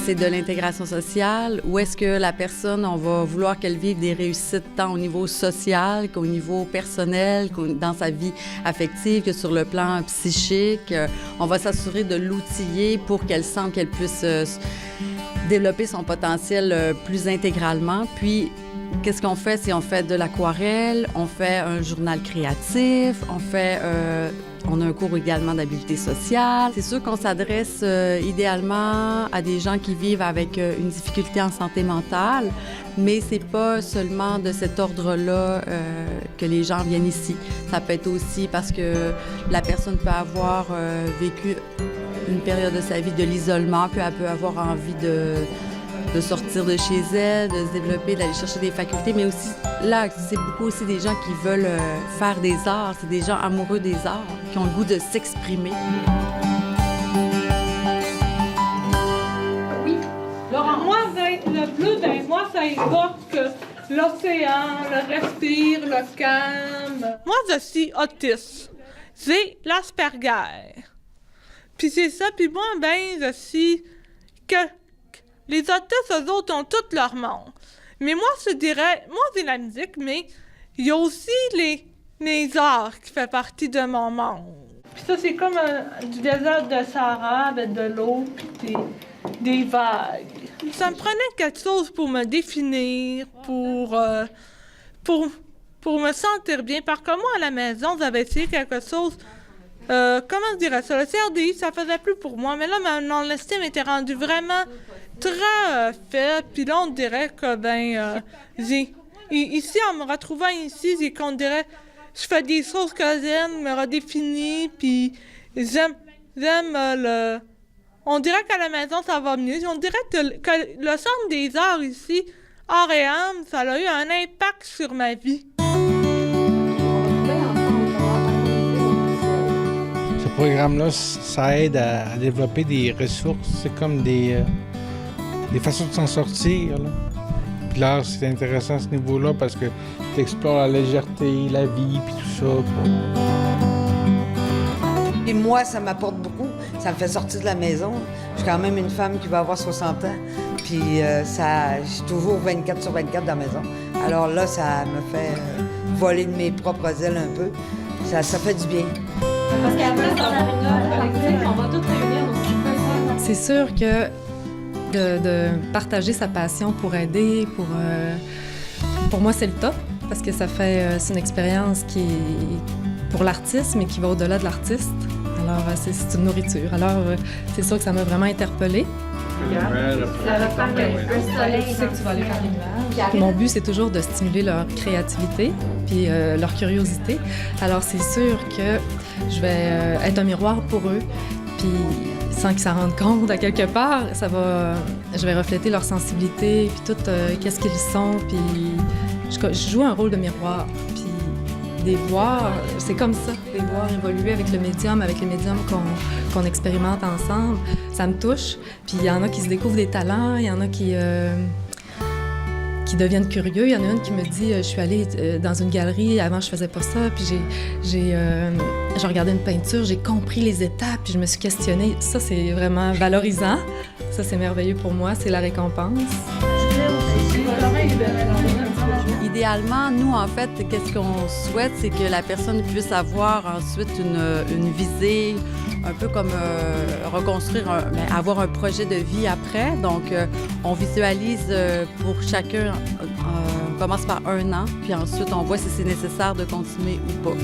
c'est de l'intégration sociale ou est-ce que la personne, on va vouloir qu'elle vive des réussites tant au niveau social qu'au niveau personnel, dans sa vie affective, que sur le plan psychique. On va s'assurer de l'outiller pour qu'elle sente qu'elle puisse développer son potentiel plus intégralement. Puis, qu'est-ce qu'on fait? C'est on fait de l'aquarelle, on fait un journal créatif, on a un cours également d'habileté sociale. C'est sûr qu'on s'adresse idéalement à des gens qui vivent avec une difficulté en santé mentale, mais c'est pas seulement de cet ordre-là que les gens viennent ici. Ça peut être aussi parce que la personne peut avoir vécu une période de sa vie de l'isolement, puis elle peut avoir envie de sortir de chez elle, de se développer, d'aller chercher des facultés, mais aussi, là, c'est beaucoup aussi des gens qui veulent faire des arts, c'est des gens amoureux des arts, qui ont le goût de s'exprimer. Oui. Laurent, moi, le bleu, moi, ça évoque l'océan, le respire, le calme. Moi, je suis autiste. J'ai l'Asperger. Puis c'est ça, puis moi, je suis que les autistes, eux autres, ont tout leur monde. Mais moi, je dirais, moi, j'ai la musique, mais il y a aussi les arts qui font partie de mon monde. Puis ça, c'est comme du désert de Sahara, avec de l'eau, puis des vagues. Ça me prenait quelque chose pour me définir, pour me sentir bien. Par contre, moi, à la maison, j'avais essayé quelque chose. Comment je dirais ça? Le CRDI, ça faisait plus pour moi. Mais là, mon estime était rendue vraiment très faible. Puis là, on dirait que, ici, en me retrouvant ici, on dirait, je fais des choses que j'aime, me redéfinis, puis j'aime le... On dirait qu'à la maison, ça va mieux. On dirait que le Centre des arts ici, Art et âme, ça a eu un impact sur ma vie. Ce programme-là, ça aide à développer des ressources. C'est comme des façons de s'en sortir. Là. Puis l'art, c'est intéressant à ce niveau-là parce que tu explores la légèreté, la vie, puis tout ça. Et moi, ça m'apporte beaucoup. Ça me fait sortir de la maison. Je suis quand même une femme qui va avoir 60 ans. Puis je suis toujours 24 sur 24 dans la maison. Alors là, ça me fait voler de mes propres ailes un peu. Ça fait du bien. Parce qu'après, dans la collective, on va tous réunir nos... C'est sûr que de partager sa passion pour aider, pour moi, c'est le top. Parce que c'est une expérience qui est pour l'artiste, mais qui va au-delà de l'artiste. Alors, c'est une nourriture. Alors, c'est sûr que ça m'a vraiment interpellée. Ça va faire un soleil. Tu sais que tu vas aller faire des nuages. Mon but, c'est toujours de stimuler leur créativité puis leur curiosité. Alors, c'est sûr que je vais être un miroir pour eux. Puis, sans qu'ils s'en rendent compte, à quelque part, je vais refléter leur sensibilité, puis tout, qu'est-ce qu'ils sont. Puis, je joue un rôle de miroir. Puis, les voir, c'est comme ça, les voir évoluer avec le médium, avec les médiums qu'on expérimente ensemble. Ça me touche. Puis il y en a qui se découvrent des talents, il y en a qui deviennent curieux. Il y en a une qui me dit, je suis allée dans une galerie, avant je faisais pas ça, puis j'ai regardé une peinture, j'ai compris les étapes, puis je me suis questionnée. Ça, c'est vraiment valorisant. Ça, c'est merveilleux pour moi, c'est la récompense. Idéalement, nous, en fait, qu'est-ce qu'on souhaite, c'est que la personne puisse avoir ensuite une visée, un peu comme reconstruire, avoir un projet de vie après. Donc, on visualise pour chacun, on commence par 1 an, puis ensuite, on voit si c'est nécessaire de continuer ou pas.